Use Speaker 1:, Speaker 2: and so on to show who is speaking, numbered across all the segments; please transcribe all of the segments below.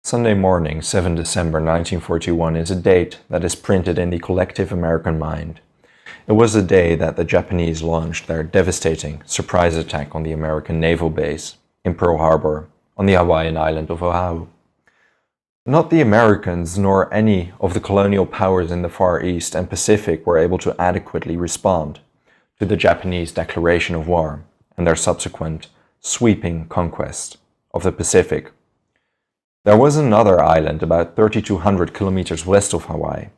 Speaker 1: Sunday morning, 7 December 1941 is a date that is printed in the collective American mind. It was the day that the Japanese launched their devastating surprise attack on the American Naval Base in Pearl Harbour on the Hawaiian island of Oahu. Not the Americans nor any of the colonial powers in the Far East and Pacific were able to adequately respond to the Japanese declaration of war and their subsequent sweeping conquest of the Pacific. There was another island about 3,200 kilometers west of Hawaii.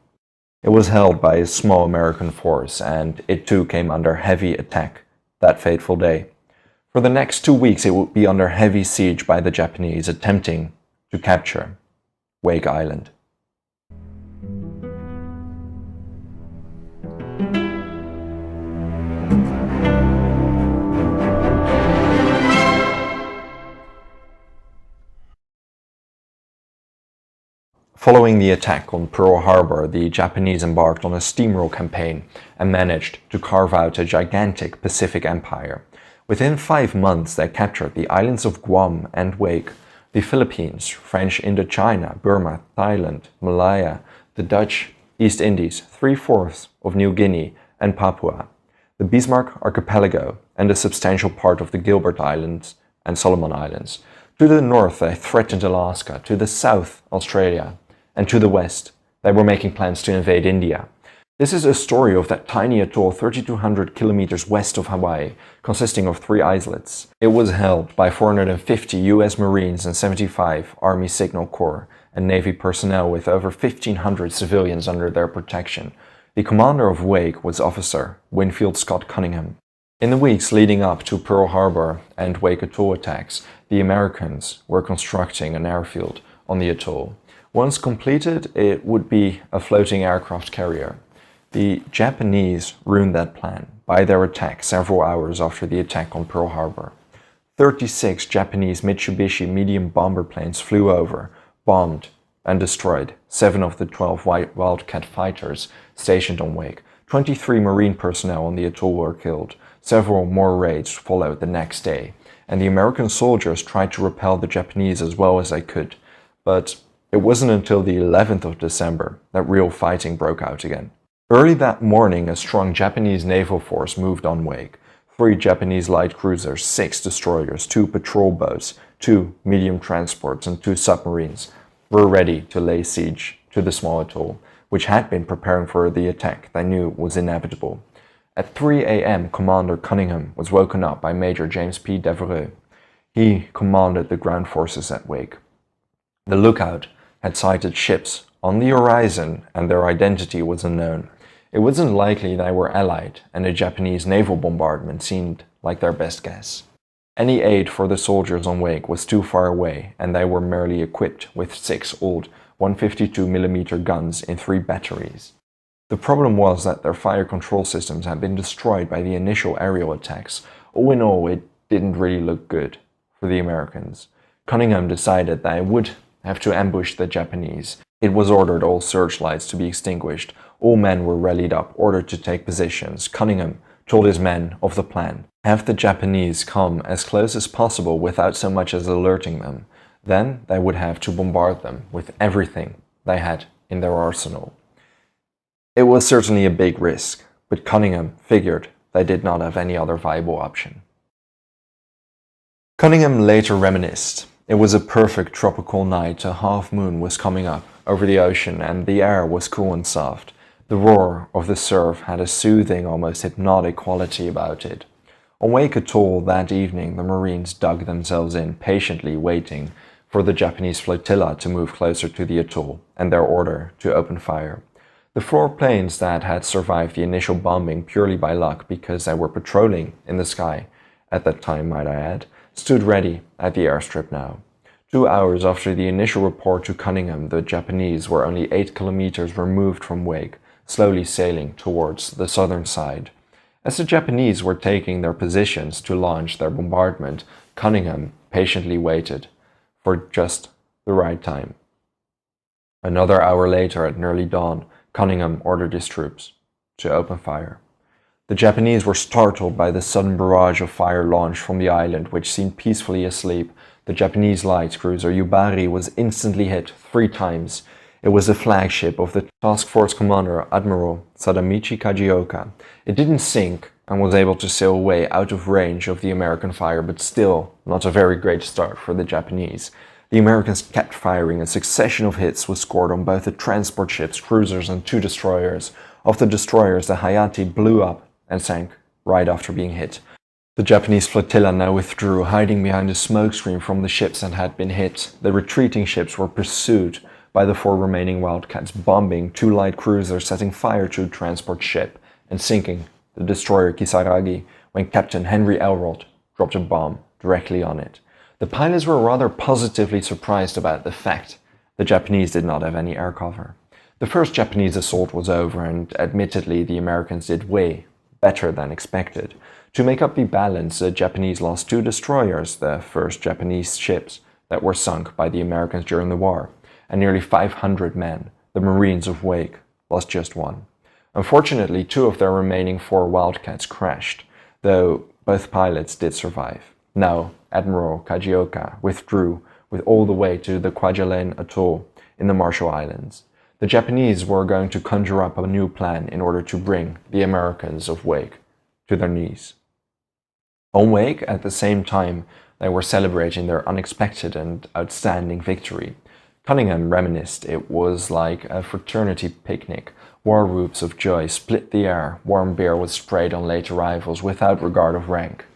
Speaker 1: It was held by a small American force, and it too came under heavy attack that fateful day. For the next 2 weeks it would be under heavy siege by the Japanese attempting to capture Wake Island. Following the attack on Pearl Harbour, the Japanese embarked on a steamroll campaign and managed to carve out a gigantic Pacific empire. Within 5 months, they captured the islands of Guam and Wake, the Philippines, French Indochina, Burma, Thailand, Malaya, the Dutch East Indies, 3/4 of New Guinea and Papua, the Bismarck Archipelago, and a substantial part of the Gilbert and Solomon Islands. To the north, they threatened Alaska. To the south, Australia. And to the west, they were making plans to invade India. This is a story of that tiny atoll 3,200 kilometers west of Hawaii, consisting of 3 islets. It was held by 450 US Marines and 75 Army Signal Corps and Navy personnel with over 1,500 civilians under their protection. The commander of Wake was Officer Winfield Scott Cunningham. In the weeks leading up to Pearl Harbour and Wake Atoll attacks, the Americans were constructing an airfield on the atoll. Once completed, it would be a floating aircraft carrier. The Japanese ruined that plan by their attack several hours after the attack on Pearl Harbour. 36 Japanese Mitsubishi medium bomber planes flew over, bombed and destroyed 7 of the 12 Wildcat fighters stationed on Wake. 23 Marine personnel on the atoll were killed. Several more raids followed the next day, and the American soldiers tried to repel the Japanese as well as they could. But it wasn't until the 11th of December that real fighting broke out again. Early that morning, a strong Japanese naval force moved on Wake. 3 Japanese light cruisers, 6 destroyers, 2 patrol boats, 2 medium transports, and 2 submarines were ready to lay siege to the small atoll, which had been preparing for the attack they knew was inevitable. At 3 a.m., Commander Cunningham was woken up by Major James P. Devereux. He commanded the ground forces at Wake. The lookout had sighted ships on the horizon, and their identity was unknown. It wasn't likely they were Allied, and a Japanese naval bombardment seemed like their best guess. Any aid for the soldiers on Wake was too far away, and they were merely equipped with 6 old 152mm guns in 3 batteries. The problem was that their fire control systems had been destroyed by the initial aerial attacks. All in all, it didn't really look good for the Americans. Cunningham decided they would have to ambush the Japanese. It was ordered all searchlights to be extinguished. All men were rallied up, ordered to take positions. Cunningham told his men of the plan. Have the Japanese come as close as possible without so much as alerting them. Then they would have to bombard them with everything they had in their arsenal. It was certainly a big risk, but Cunningham figured they did not have any other viable option. Cunningham later reminisced. It was a perfect tropical night. A half moon was coming up over the ocean and the air was cool and soft. The roar of the surf had a soothing, almost hypnotic quality about it. On Wake Atoll that evening, the Marines dug themselves in, patiently waiting for the Japanese flotilla to move closer to the atoll and their order to open fire. The 4 planes that had survived the initial bombing purely by luck because they were patrolling in the sky at that time, might I add, stood ready at the airstrip now. 2 hours after the initial report to Cunningham, the Japanese were only 8 kilometers removed from Wake, slowly sailing towards the southern side. As the Japanese were taking their positions to launch their bombardment, Cunningham patiently waited for just the right time. Another hour later, at nearly dawn, Cunningham ordered his troops to open fire. The Japanese were startled by the sudden barrage of fire launched from the island, which seemed peacefully asleep. The Japanese light cruiser Yubari was instantly hit 3 times. It was the flagship of the task force commander Admiral Sadamichi Kajioka. It didn't sink and was able to sail away out of range of the American fire, but still not a very great start for the Japanese. The Americans kept firing. A succession of hits was scored on both the transport ships, cruisers and 2 destroyers. Of the destroyers, the Hayate blew up and sank right after being hit. The Japanese flotilla now withdrew, hiding behind a smokescreen from the ships that had been hit. The retreating ships were pursued by the 4 remaining Wildcats, bombing 2 light cruisers, setting fire to a transport ship, and sinking the destroyer Kisaragi when Captain Henry Elrod dropped a bomb directly on it. The pilots were rather positively surprised about the fact the Japanese did not have any air cover. The first Japanese assault was over, and admittedly the Americans did way better than expected. To make up the balance, the Japanese lost 2 destroyers, the first Japanese ships that were sunk by the Americans during the war, and nearly 500 men. The Marines of Wake lost just 1. Unfortunately, 2 of their remaining 4 Wildcats crashed, though both pilots did survive. Now, Admiral Kajioka withdrew with all the way to the Kwajalein Atoll in the Marshall Islands. The Japanese were going to conjure up a new plan in order to bring the Americans of Wake to their knees. On Wake, at the same time, they were celebrating their unexpected and outstanding victory. Cunningham reminisced it was like a fraternity picnic. War whoops of joy split the air. Warm beer was sprayed on late arrivals without regard of rank.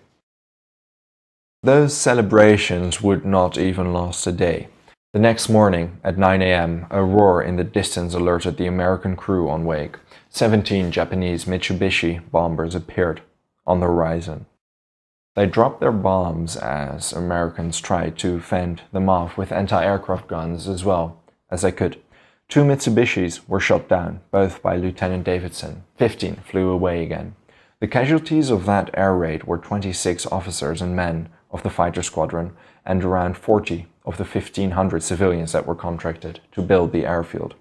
Speaker 1: Those celebrations would not even last a day. The next morning, at 9 a.m., a roar in the distance alerted the American crew on Wake. 17 Japanese Mitsubishi bombers appeared on the horizon. They dropped their bombs as Americans tried to fend them off with anti-aircraft guns as well as they could. 2 Mitsubishis were shot down, both by Lieutenant Davidson. 15 flew away again. The casualties of that air raid were 26 officers and men of the fighter squadron and around 40 of the 1,500 civilians that were contracted to build the airfield.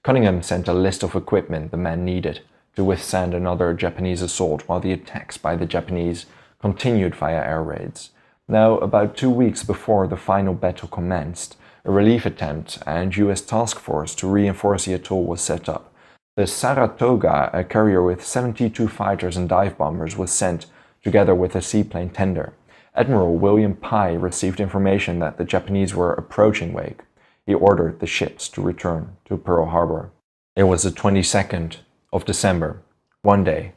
Speaker 1: Cunningham sent a list of equipment the men needed to withstand another Japanese assault while the attacks by the Japanese continued via air raids. Now, about 2 weeks before the final battle commenced, a relief attempt and US task force to reinforce the atoll was set up. The Saratoga, a carrier with 72 fighters and dive bombers, was sent together with a seaplane tender. Admiral William Pye received information that the Japanese were approaching Wake. He ordered the ships to return to Pearl Harbour. It was the 22nd of December, 1 day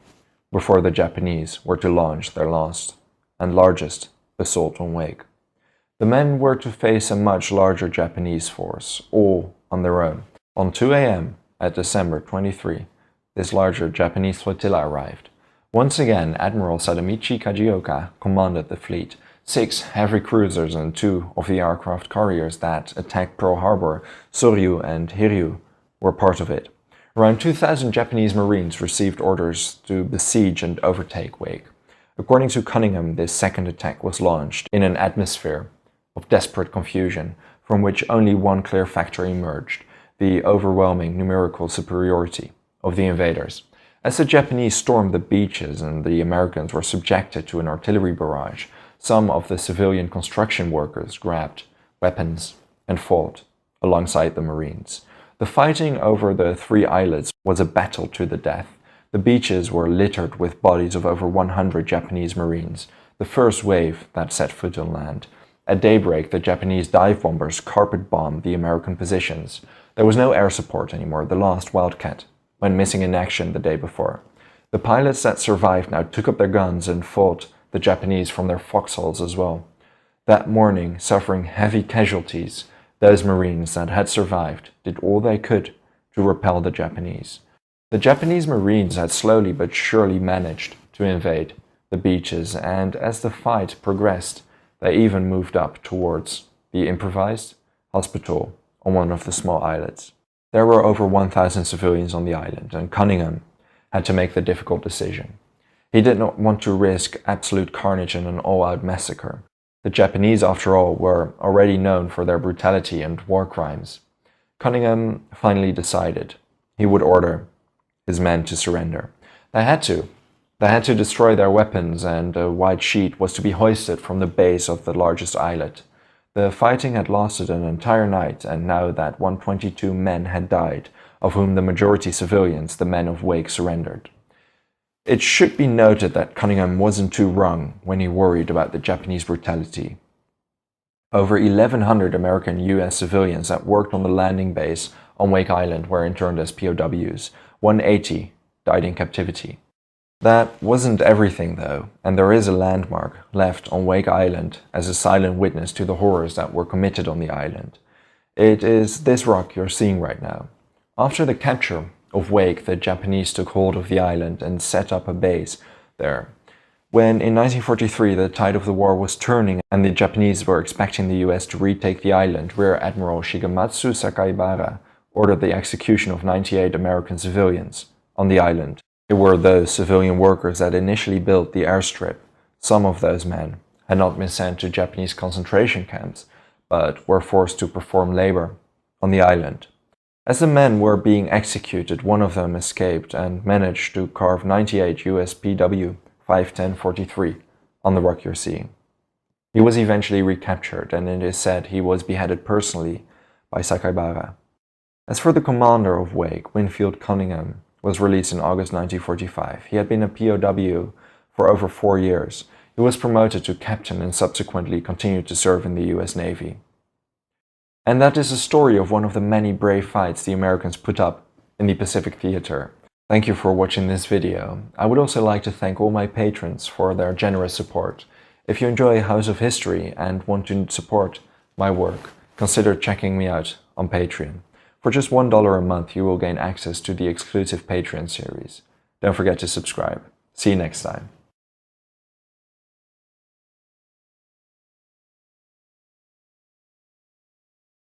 Speaker 1: before the Japanese were to launch their last and largest assault on Wake. The men were to face a much larger Japanese force, all on their own. On 2 a.m. at December 23, this larger Japanese flotilla arrived. Once again, Admiral Sadamichi Kajioka commanded the fleet. 6 heavy cruisers and 2 of the aircraft carriers that attacked Pearl Harbour, Soryu and Hiryu, were part of it. Around 2,000 Japanese Marines received orders to besiege and overtake Wake. According to Cunningham, this second attack was launched in an atmosphere of desperate confusion, from which only one clear factor emerged: the overwhelming numerical superiority of the invaders. As the Japanese stormed the beaches and the Americans were subjected to an artillery barrage, some of the civilian construction workers grabbed weapons and fought alongside the Marines. The fighting over the 3 islets was a battle to the death. The beaches were littered with bodies of over 100 Japanese Marines, the first wave that set foot on land. At daybreak, the Japanese dive bombers carpet-bombed the American positions. There was no air support anymore. The last Wildcat went missing in action the day before. The pilots that survived now took up their guns and fought the Japanese from their foxholes as well. That morning, suffering heavy casualties, those Marines that had survived did all they could to repel the Japanese. The Japanese Marines had slowly but surely managed to invade the beaches, and as the fight progressed, they even moved up towards the improvised hospital on one of the small islets. There were over 1,000 civilians on the island, and Cunningham had to make the difficult decision. He did not want to risk absolute carnage and an all-out massacre. The Japanese, after all, were already known for their brutality and war crimes. Cunningham finally decided he would order his men to surrender. They had to. They had to destroy their weapons, and a white sheet was to be hoisted from the base of the largest islet. The fighting had lasted an entire night, and now that 122 men had died, of whom the majority civilians, the men of Wake surrendered. It should be noted that Cunningham wasn't too wrong when he worried about the Japanese brutality. Over 1,100 American US civilians that worked on the landing base on Wake Island were interned as POWs. 180 died in captivity. That wasn't everything though, and there is a landmark left on Wake Island as a silent witness to the horrors that were committed on the island. It is this rock you're seeing right now. After the capture of Wake, the Japanese took hold of the island and set up a base there. When in 1943 the tide of the war was turning and the Japanese were expecting the US to retake the island, Rear Admiral Shigematsu Sakaibara ordered the execution of 98 American civilians on the island. They were those civilian workers that initially built the airstrip. Some of those men had not been sent to Japanese concentration camps, but were forced to perform labor on the island. As the men were being executed, one of them escaped and managed to carve 98 US PW 51043 on the rock you're seeing. He was eventually recaptured, and it is said he was beheaded personally by Sakaibara. As for the commander of Wake, Winfield Cunningham, was released in August 1945. He had been a POW for over 4 years. He was promoted to captain and subsequently continued to serve in the US Navy. And that is the story of one of the many brave fights the Americans put up in the Pacific Theater. Thank you for watching this video. I would also like to thank all my patrons for their generous support. If you enjoy House of History and want to support my work, consider checking me out on Patreon. For just $1 a month, you will gain access to the exclusive Patreon series. Don't forget to subscribe. See you next time.